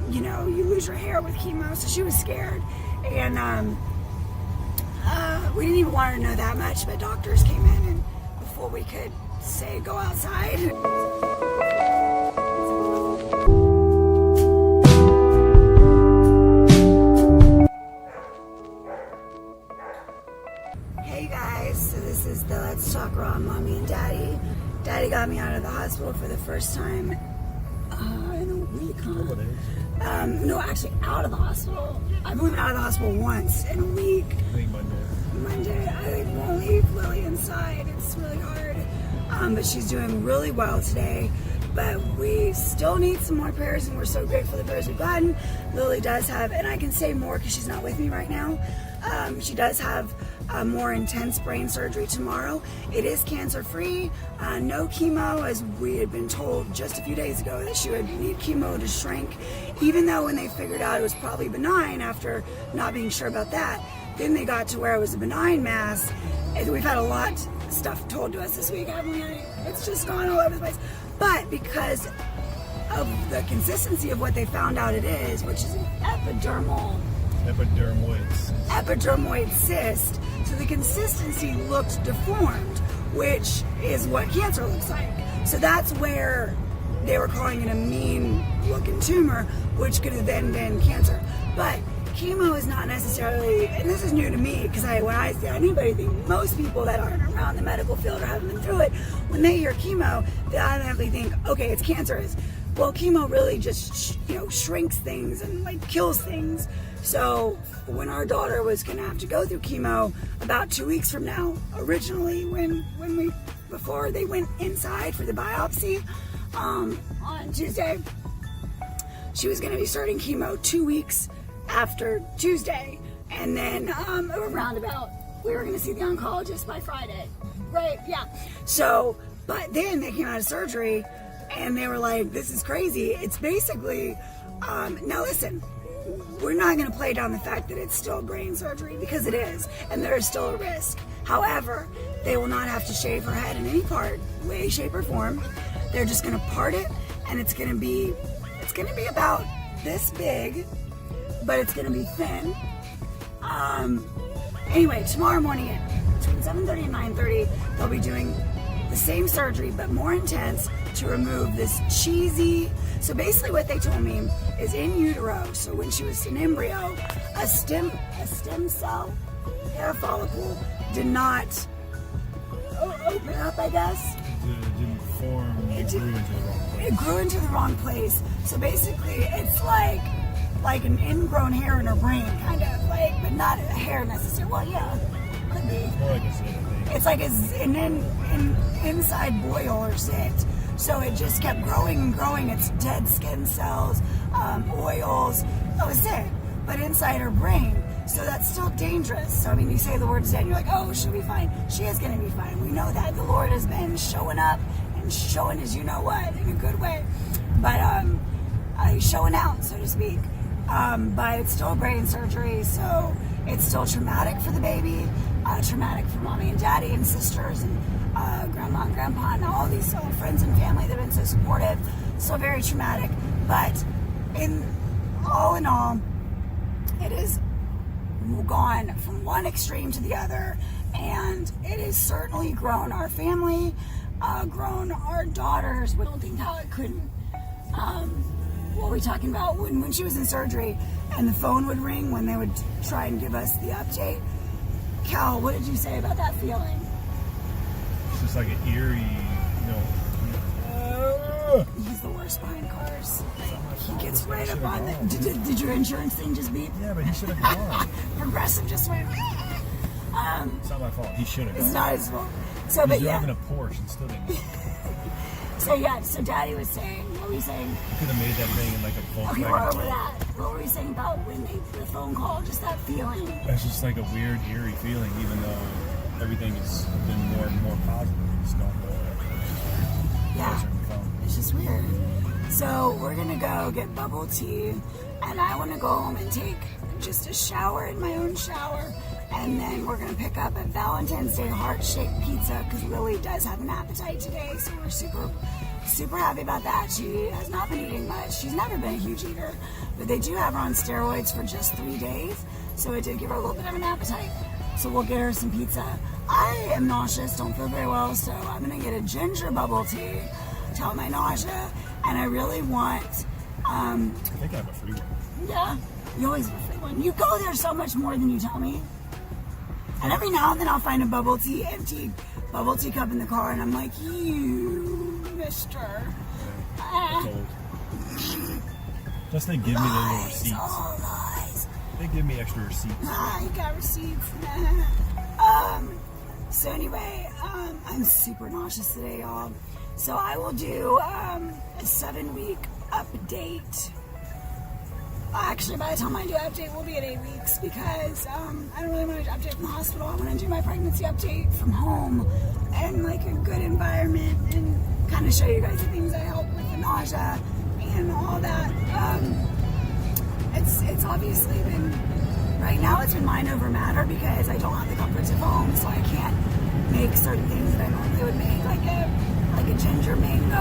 you know, you lose your hair with chemo. So she was scared. And we didn't even want her to know that much, but doctors came in and before we could say go outside. Hey guys, so this is the Let's Talk Raw Mommy and Daddy. Daddy got me out of the hospital for the first time in a week, huh? No, actually out of the hospital. I've only been out of the hospital once in a week. I think Monday. I won't leave Lily inside. It's really hard. But she's doing really well today. But we still need some more prayers, and we're so grateful for the prayers we've gotten. Lily does have, and I can say more because she's not with me right now. She does have more intense brain surgery tomorrow. It is cancer-free, no chemo, as we had been told just a few days ago that she would need chemo to shrink, even though when they figured out it was probably benign after not being sure about that, then they got to where it was a benign mass. And we've had a lot of stuff told to us this week, haven't we? It's just gone all over the place. But because of the consistency of what they found out it is, which is an epidermoid cyst, so the consistency looked deformed, which is what cancer looks like. So that's where they were calling it a mean looking tumor, which could have then been cancer. But chemo is not necessarily, and this is new to me, because when I say anybody, most people that aren't around the medical field or haven't been through it, when they hear chemo, they automatically think, okay, it's cancerous. Well, chemo really just, shrinks things and like kills things. So when our daughter was going to have to go through chemo about 2 weeks from now, originally before they went inside for the biopsy on Tuesday, she was going to be starting chemo 2 weeks after Tuesday, and then we were going to see the oncologist by Friday, right? Yeah. So, but then they came out of surgery and they were like, this is crazy. It's basically, now listen, we're not going to play down the fact that it's still brain surgery, because it is, and there is still a risk. However, they will not have to shave her head in any part, way, shape, or form. They're just going to part it, and it's going to be about this big, but it's going to be thin. Anyway, tomorrow morning between 7:30 and 9:30, they'll be doing the same surgery, but more intense, to remove this cheesy. So basically what they told me is in utero, so when she was an embryo, a stem cell hair follicle did not open up, I guess. It didn't form, it grew into the wrong place. It grew into the wrong place. So basically it's like an ingrown hair in her brain, kind of, like, but not a hair necessarily. Well, yeah, could be. It's more like a zit, I think. It's like an inside boil or zit. So it just kept growing and growing. It's dead skin cells, oils. That was it. But inside her brain. So that's still dangerous. So, I mean, you say the word zit and you're like, oh, she'll be fine. She is going to be fine. We know that. The Lord has been showing up and showing his you-know-what in a good way. But he's showing out, so to speak. But it's still brain surgery, so it's still traumatic for the baby, traumatic for mommy and daddy and sisters and grandma and grandpa and all these friends and family that have been so supportive. So very traumatic, but in all, it has gone from one extreme to the other, and it has certainly grown our family, grown our daughters. We don't think how it couldn't. What were we talking about? When she was in surgery and the phone would ring when they would try and give us the update. Cal, what did you say about that feeling? It's just like an eerie, He's the worst behind cars. He gets right up on the... Did your insurance thing just beep? Yeah, but he should have gone. Progressive just went... It's not my fault. He should have gone. It's not his fault. So, but yeah. He's driving a Porsche and still didn't go. So Daddy was saying, what were you saying? You could have made that thing in like a Volkswagen. Okay, we're over that. What were you saying about when the phone call, just that feeling? It's just like a weird, eerie feeling, even though everything has been more and more positive. You just don't know it. Yeah, it's just weird. So we're going to go get bubble tea, and I want to go home and take just a shower in my own shower. And then we're going to pick up a Valentine's Day heart-shaped pizza, because Lily does have an appetite today, so we're super super happy about that. She has not been eating much. She's never been a huge eater, but they do have her on steroids for just 3 days, so it did give her a little bit of an appetite. So we'll get her some pizza. I am nauseous, don't feel very well, so I'm gonna get a ginger bubble tea to help my nausea, and I really want, I think I have a free one. yeah, you always have a free one. You go there so much more than you tell me. And every now and then I'll find a bubble tea, empty bubble tea cup in the car, and I'm like, you, mister. It's old. Plus they give me the little Lies, receipts. all lies. They give me extra receipts. I got receipts. So anyway, I'm super nauseous today, y'all. So I will do a 7-week update. Actually, by the time I do update, we'll be at 8 weeks because I don't really want to update from the hospital. I want to do my pregnancy update from home and like a good environment and kind of show you guys the things I help with the nausea and all that. It's obviously been, right now it's been mind over matter because I don't have the comforts of home, so I can't make certain things that I normally would make, like a ginger mango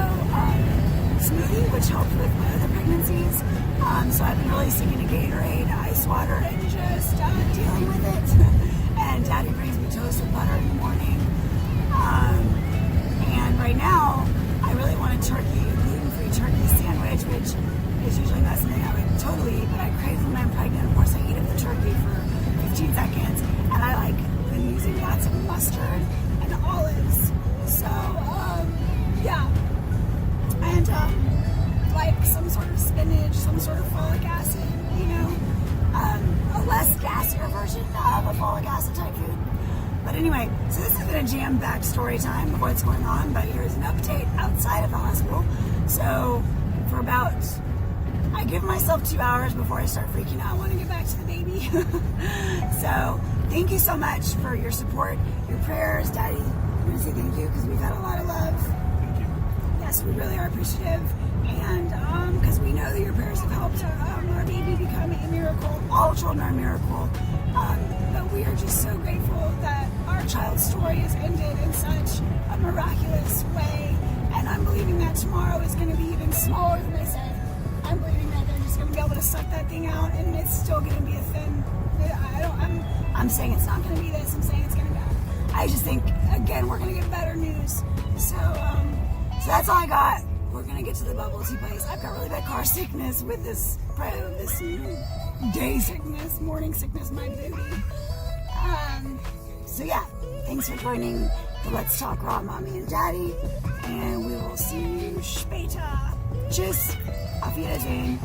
smoothie, which helped with my other pregnancies. So I've been really sticking to Gatorade, ice water, and just dealing with it. And Daddy brings me toast with butter in the morning. And right now, I really want a gluten-free turkey sandwich, which is usually not something I would totally eat, but I crave when I'm pregnant. Of course, I eat up the turkey for 15 seconds, and I like been using lots of mustard and olives. So, yeah. And, like some sort of spinach, some sort of folic acid, you know, a less gassier version of a folic acid type food. But anyway, so this has been a jam-packed story time of what's going on, but here's an update outside of the hospital. So for about, I give myself 2 hours before I start freaking out. I want to get back to the baby. So thank you so much for your support, your prayers. Daddy, I'm going to say thank you because we've had a lot of love. Thank you. Yes, we really are appreciative. And because we know that your prayers have helped our baby become a miracle. All children are a miracle. But we are just so grateful that our child's story has ended in such a miraculous way. And I'm believing that tomorrow is going to be even smaller than they said. I'm believing that they're just going to be able to suck that thing out and it's still going to be a thin. I'm saying it's not going to be this. I'm saying it's going to be. I just think, again, we're going to get better news. So that's all I got. We're gonna get to the bubble tea place. I've got really bad car sickness with this day sickness, morning sickness, my booty. So yeah, thanks for joining the Let's Talk Raw Mommy and Daddy, and we will see you später. Tschüss, auf Wiedersehen.